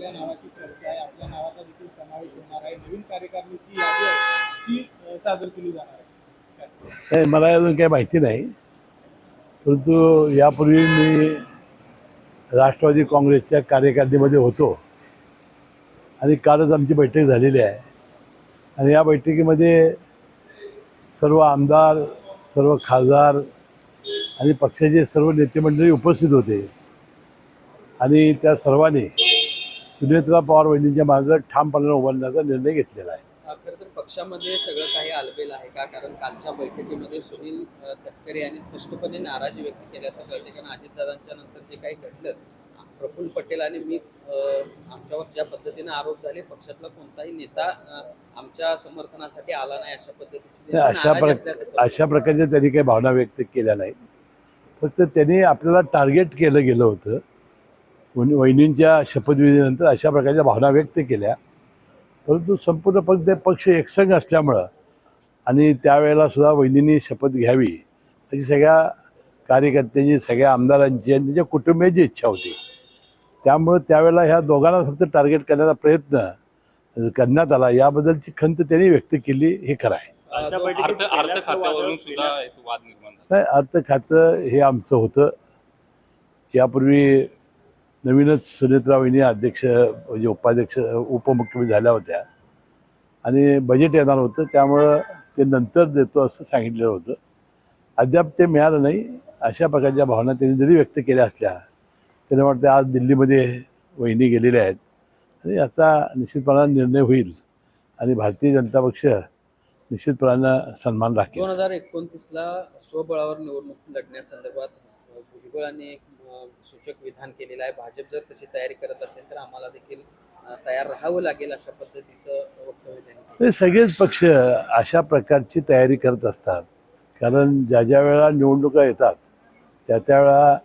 आपल्या नावाची चर्चा आहे, आपल्या नावाचा देखील समावेश होणार आहे, नवीन कार्यकारिणीची यादी आहे ती सादर केली जाणार आहे. नाही, मला अजून काही माहिती नाही, परंतु यापूर्वी मी राष्ट्रवादी काँग्रेसच्या कार्यकारिणीमध्ये होतो आणि कालच आमची बैठक झालेली आहे आणि या बैठकीमध्ये सर्व आमदार, सर्व खासदार आणि पक्षाचे सर्व नेते मंडळी उपस्थित होते आणि त्या सर्वांनी सुनेत्रा पवार वहिनींच्या मागं ठामपणाने उभारण्याचा निर्णय घेतलेला आहे. खरं तर पक्षामध्ये सगळं काही आलबेल आहे का? कारण कालच्या बैठकीमध्ये सुनील तटकरे यांनी स्पष्टपणे नाराजी व्यक्त केल्याचं कळते. कारण अजितदादांच्या नंतर जे काही घडलं, प्रफुल्ल पटेल आणि मीच आमच्यावर ज्या पद्धतीने आरोप झाले, पक्षातला कोणताही नेता आमच्या समर्थनासाठी आला नाही, अशा पद्धतीची अशा प्रकारच्या त्यांनी काही भावना व्यक्त केल्या नाहीत. फक्त त्यांनी आपल्याला टार्गेट केलं गेलं होतं. वहिनींच्या शपथविधीनंतर अशा प्रकारच्या भावना व्यक्त केल्या, परंतु संपूर्ण पक्ष एकसंघ असल्यामुळं आणि त्यावेळेला सुद्धा वहिनींनी शपथ घ्यावी अशी सगळ्या कार्यकर्त्यांची, सगळ्या आमदारांची आणि त्यांच्या कुटुंबियांची इच्छा होती. त्यामुळं त्यावेळेला ह्या दोघांना फक्त टार्गेट करण्याचा प्रयत्न करण्यात आला, याबद्दलची खंत त्यांनी व्यक्त केली, हे खरं आहे. नाही, अर्थ खातं हे आमचं होतं. यापूर्वी नवीनच सुनेत्रा वहिनी अध्यक्ष म्हणजे उपाध्यक्ष उपमुख्यमंत्री झाल्या होत्या आणि बजेट येणार होतं, त्यामुळं ते नंतर देतो असं सांगितलेलं होतं. अद्याप ते मिळालं नाही. अशा प्रकारच्या भावना त्यांनी जरी व्यक्त केल्या असल्या त्यांना वाटतं आज दिल्लीमध्ये वहिनी गेलेल्या आहेत आणि याचा निश्चितपणाने निर्णय होईल आणि भारतीय जनता पक्ष निश्चितपणानं सन्मान राखेल. 2029ला स्वबळावर निवडणूक लढण्यासंदर्भात भुजबळांनी एक सूचक विधान केलेलं आहे. भाजप जर तशी तयारी करत असेल तर आम्हाला देखील तयार राहावं लागेल, अशा पद्धतीचं वक्तव्य त्यांनी. सगळेच पक्ष अशा प्रकारची तयारी करत असतात, कारण ज्या ज्या वेळेला निवडणुका येतात त्या त्यावेळेला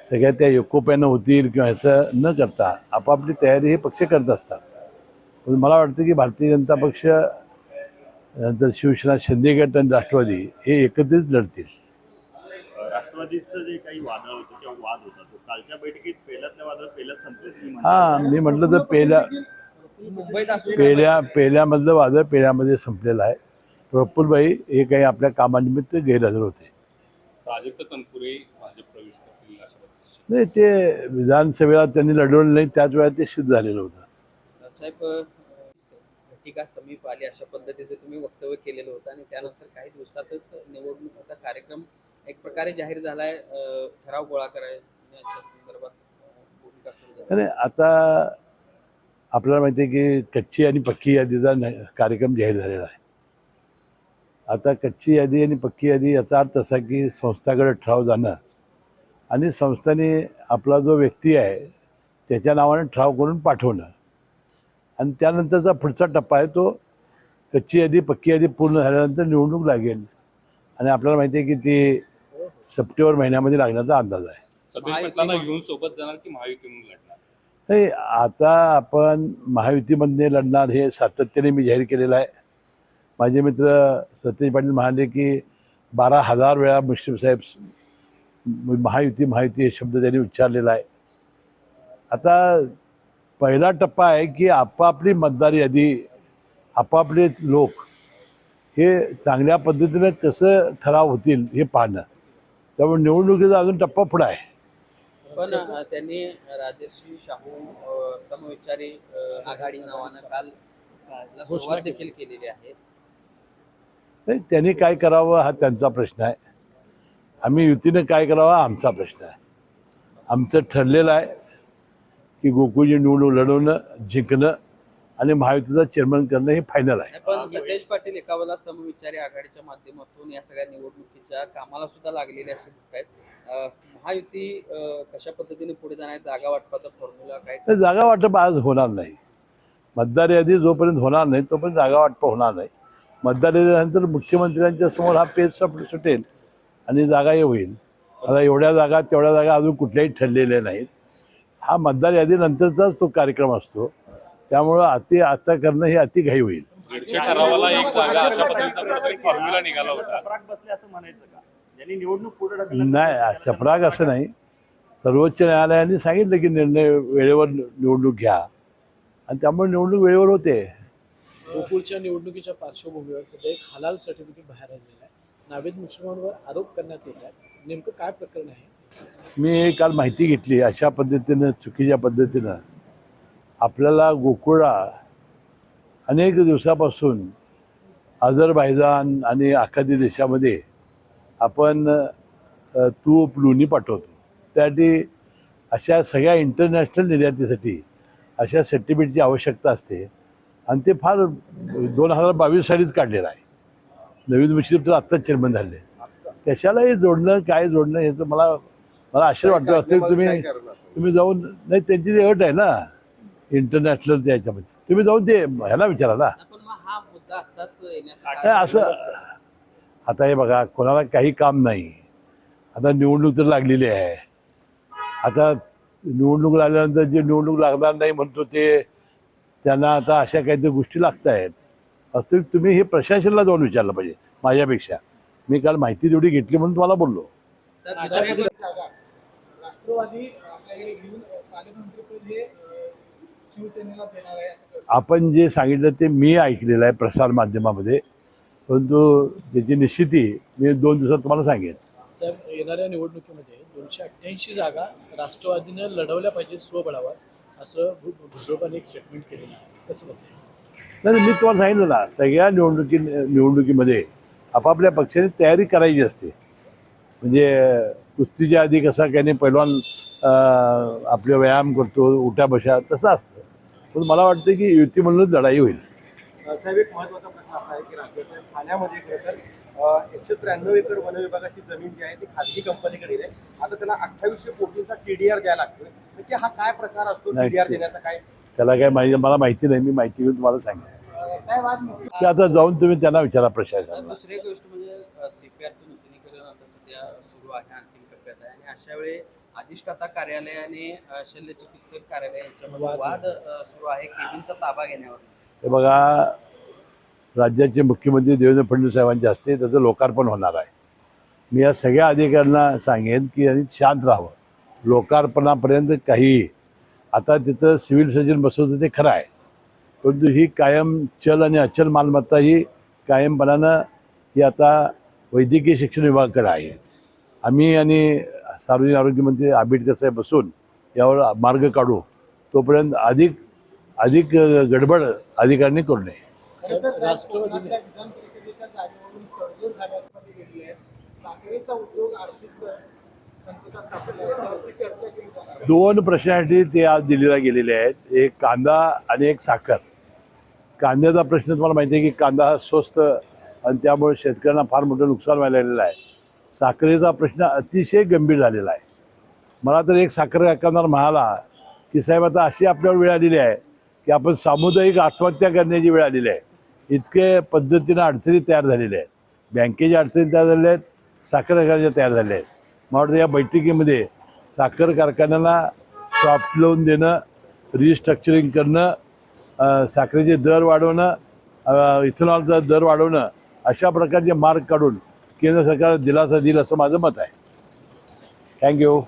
सगळ्या त्या एकोप्यानं होतील किंवा ह्याचं न करता आपापली तयारी हे पक्ष करत असतात. पण मला वाटतं की भारतीय जनता पक्ष नंतर शिवसेना, शिंदे गट आणि राष्ट्रवादी हे एकत्रित लढतील. राष्ट्रवादीचं जे काही वादळ होतं किंवा वाद होता तो कालच्या बैठकीत पहिल्यातल्या वादळ पहिल्याच संपलं. हां, मी म्हटलं तर पेल्यामधलं वादळ पेल्यामध्ये संपलेलं आहे. प्रफुल्लभाई हे काही आपल्या कामानिमित्त गैरहजर होते. नाही, ते विधानसभेला त्यांनी लढवलं नाही, त्याच वेळा ते सिद्ध झालेलं होतं. साहेब, घटिका समीप आली अशा पद्धतीचं तुम्ही वक्तव्य केलेलं होतं आणि त्यानंतर काही दिवसातच निवडणुकीचा कार्यक्रम एक प्रकारे जाहीर झालाय. ठराव गोळा करण्याच्या संदर्भात भूमिका सुरू झाली. आणि आता आपल्याला माहिती आहे की कच्ची आणि पक्की यादीचा कार्यक्रम जाहीर झालेला आहे. आता कच्ची यादी आणि पक्की यादी याचा अर्थ असा की संस्थाकडे ठराव जाणं आणि संस्थाने आपला जो व्यक्ती आहे त्याच्या नावाने ठराव करून पाठवणं आणि त्यानंतरचा पुढचा टप्पा आहे तो कच्ची यादी पक्की यादी पूर्ण झाल्यानंतर निवडणूक लागेल आणि आपल्याला माहिती आहे की ती सप्टेंबर महिन्यामध्ये लागण्याचा अंदाज आहे. सोबत जाणार की महायुतीमधून लढणार? नाही, आता आपण महायुतीमध्ये लढणार हे सातत्याने मी जाहीर केलेलं आहे. माझे मित्र सतेज पाटील म्हणाले की 12,000 वेळा मुश्रीफ साहेब महायुती महायुती हे शब्द त्यांनी उच्चारलेला आहे. आता पहिला टप्पा आहे की आपापली मतदार यादी, आपापले लोक हे चांगल्या पद्धतीनं कसं ठराव होतील हे पाहणं. त्यामुळे निवडणुकीचा अजून टप्पा पुढे आहे. पण त्यांनी राजर्षी शाहू समविचारी आघाडी नावानं काल सुरुवात देखील केलेली आहे. नाही, त्यांनी काय करावं हा त्यांचा प्रश्न आहे. आम्ही युतीनं काय करावं हा आमचा प्रश्न आहे. आमचं ठरलेलं आहे की गोकुळची निवडणूक लढवणं, जिंकणं आणि महायुतीचा चेअरमन करणं हे फायनल आहे. पण सतेज पाटील एका वेळेला समविचारी आघाडीच्या माध्यमातून या सगळ्या निवडणुकीच्या कामाला सुद्धा लागलेले असे दिसत आहेत. महायुती कशा पद्धतीने पुढे जाणार, जागा वाटपाचा फॉर्म्युला काय? जागा वाटप आज होणार नाही. मतदार यादी जोपर्यंत होणार नाही तोपर्यंत जागा वाटप होणार नाही. मतदार यादीनंतर मुख्यमंत्र्यांच्या समोर हा पेज सुटेल आणि जागाही होईल. आता एवढ्या जागा तेवढ्या जागा अजून कुठल्याही ठरलेल्या नाहीत. हा मतदार यादीनंतरचाच तो कार्यक्रम असतो. त्यामुळं आता करणं हे अतिघाई होईल. नाही, चपराक असं नाही. सर्वोच्च न्यायालयाने सांगितलं की निर्णय वेळेवर निवडणूक घ्या. आणि त्यामुळे निवडणूक वेळेवर होते. गोकुळच्या निवडणुकीच्या पार्श्वभूमीवर सध्या एक हलाल सर्टिफिकेट बाहेर आलेलं आहे. नावेद मुसलमानवर आरोप करण्यात येत आहेत. नेमकं काय प्रकरण आहे? मी काल माहिती घेतली अशा पद्धतीनं चुकीच्या पद्धतीनं आपल्याला गोकुळा अनेक दिवसापासून अझरबैजान आणि आखाती देशामध्ये आपण तूप लोणी पाठवतो. त्यासाठी अशा सगळ्या इंटरनॅशनल निर्यातीसाठी अशा सर्टिफिकेटची आवश्यकता असते आणि ते फार 2022 सालीच काढलेलं आहे. नवीन मुश्रीफ तर आत्ताच चेअरमन झाले. कशाला हे जोडणं काय जोडणं हे तर मला आश्चर्य वाटतं असतं. तुम्ही जाऊन नाही त्यांची जी अट आहे ना इंटरनॅशनल त्याच्यामध्ये तुम्ही जाऊन ते ह्याला विचारा ना. पण मग हा मुद्दा आत्ताच येण्याचं नाही असं आता हे बघा कोणाला काही काम नाही. आता निवडणूक तर लागलेली आहे. आता निवडणूक लागल्यानंतर जे निवडणूक लागणार नाही म्हणतो ते त्यांना आता अशा काहीतरी गोष्टी लागत आहेत. वास्तविक तुम्ही हे प्रशासनाला जाऊन विचारलं पाहिजे माझ्यापेक्षा. मी काल माहिती तेवढी घेतली म्हणून तुम्हाला बोललो. तर अशा दुसऱ्या पद्धतीची जागा राष्ट्रवादी आपल्याकडे घेऊन पालकमंत्रीपद हे शिवसेनेला देणार आहे असं कळतं. आपण जे सांगितलं ते मी ऐकलेलं आहे प्रसार माध्यमामध्ये, परंतु त्याची निश्चिती मी 2 दिवसात तुम्हाला सांगेन. साहेब, येणाऱ्या निवडणुकीमध्ये 288 जागा राष्ट्रवादीनं लढवल्या पाहिजे स्वबळावर असं भुजबळांनी एक स्टेटमेंट केलेलं आहे. कसं बघताय? नाही मी तुम्हाला सांगितलं ना सगळ्या निवडणुकीमध्ये आपापल्या पक्षाने तयारी करायची असते. म्हणजे कुस्तीच्या आधी कसा काही नाही पैलवान आपले व्यायाम करतो उठा बशा तसं असतं. पण मला वाटतं की युती म्हणूनच लढाई होईल. साहेब, एक महत्त्वाचा प्रश्न असा आहे की राज्याच्या ठाण्यामध्ये खरं तर 193 एकर वन विभागाची जमीन जी आहे ती खाजगी कंपनीकडे आहे. आता त्याला 2800 कोटींचा TDR द्यायला लागतोय. नक्की हा काय प्रकार असतो नाही, TDR देण्याचा? काय त्याला काय मला माहिती नाही. मी माहिती घेऊन तुम्हाला सांगेन साहेब, आज की आता जाऊन तुम्ही त्यांना विचारा प्रशासनाला. दुसरी एक गोष्ट म्हणजे CPRचं नूतनीकरण आता सध्या सुरू आहे, अंतिम टप्प्यात आहे आणि अशा वेळी अधिष्ठाता कार्यालय आणि शल्यचिकित्सक कार्यालय यांच्यामध्ये वाद सुरू आहे केबिनचा ताबा घेण्यावर. हे बघा राज्याचे मुख्यमंत्री देवेंद्र फडणवीस साहेबांच्या हस्ते त्याचं लोकार्पण होणार आहे. मी या सगळ्या अधिकाऱ्यांना सांगेन की यांनी शांत राहावं. लोकार्पणापर्यंत काही आता तिथं सिव्हिल सर्जन बसवतं ते खरं आहे, परंतु ही कायम चल आणि अचल मालमत्ता ही कायमपणानं ही आता वैद्यकीय शिक्षण विभागाकडे आहे. आम्ही आणि सार्वजनिक आरोग्यमंत्री आंबेडकर साहेब बसून यावर मार्ग काढू. तोपर्यंत अधिक गडबड अधिकाऱ्यांनी करू नये. राष्ट्रवादी विधान परिषदेच्या जागेवरून तडजोड झाल्यामध्ये गेली आहे. साखरेचा उद्योग आर्थिक संकटात सापडला याच्यावरती चर्चा केली जाणार आहे. 2 प्रश्नासाठी ते आज दिल्लीला गेलेले आहेत. एक कांदा आणि एक साखर. कांद्याचा प्रश्न तुम्हाला माहिती आहे की कांदा हा स्वस्त आणि त्यामुळे शेतकऱ्यांना फार मोठं नुकसान व्हायला लागलेलं आहे. साखरेचा प्रश्न अतिशय गंभीर झालेला आहे. मला तर एक साखर कारखानदार म्हणाला की साहेब आता अशी आपल्यावर वेळ आलेली आहे की आपण सामुदायिक आत्महत्या करण्याची वेळ आलेली आहे. इतके पद्धतीनं अडचणी तयार झालेल्या आहेत. बँकेच्या अडचणी तयार झालेल्या आहेत, साखर कारखान्याच्या तयार झालेल्या आहेत. मला वाटतं या बैठकीमध्ये साखर कारखान्याला सॉफ्ट लोन देणं, रिस्ट्रक्चरिंग करणं, साखरेचे दर वाढवणं, इथेनॉलचा दर वाढवणं अशा प्रकारचे मार्ग काढून केंद्र सरकार दिलासा देईल असं माझं मत आहे. थँक्यू.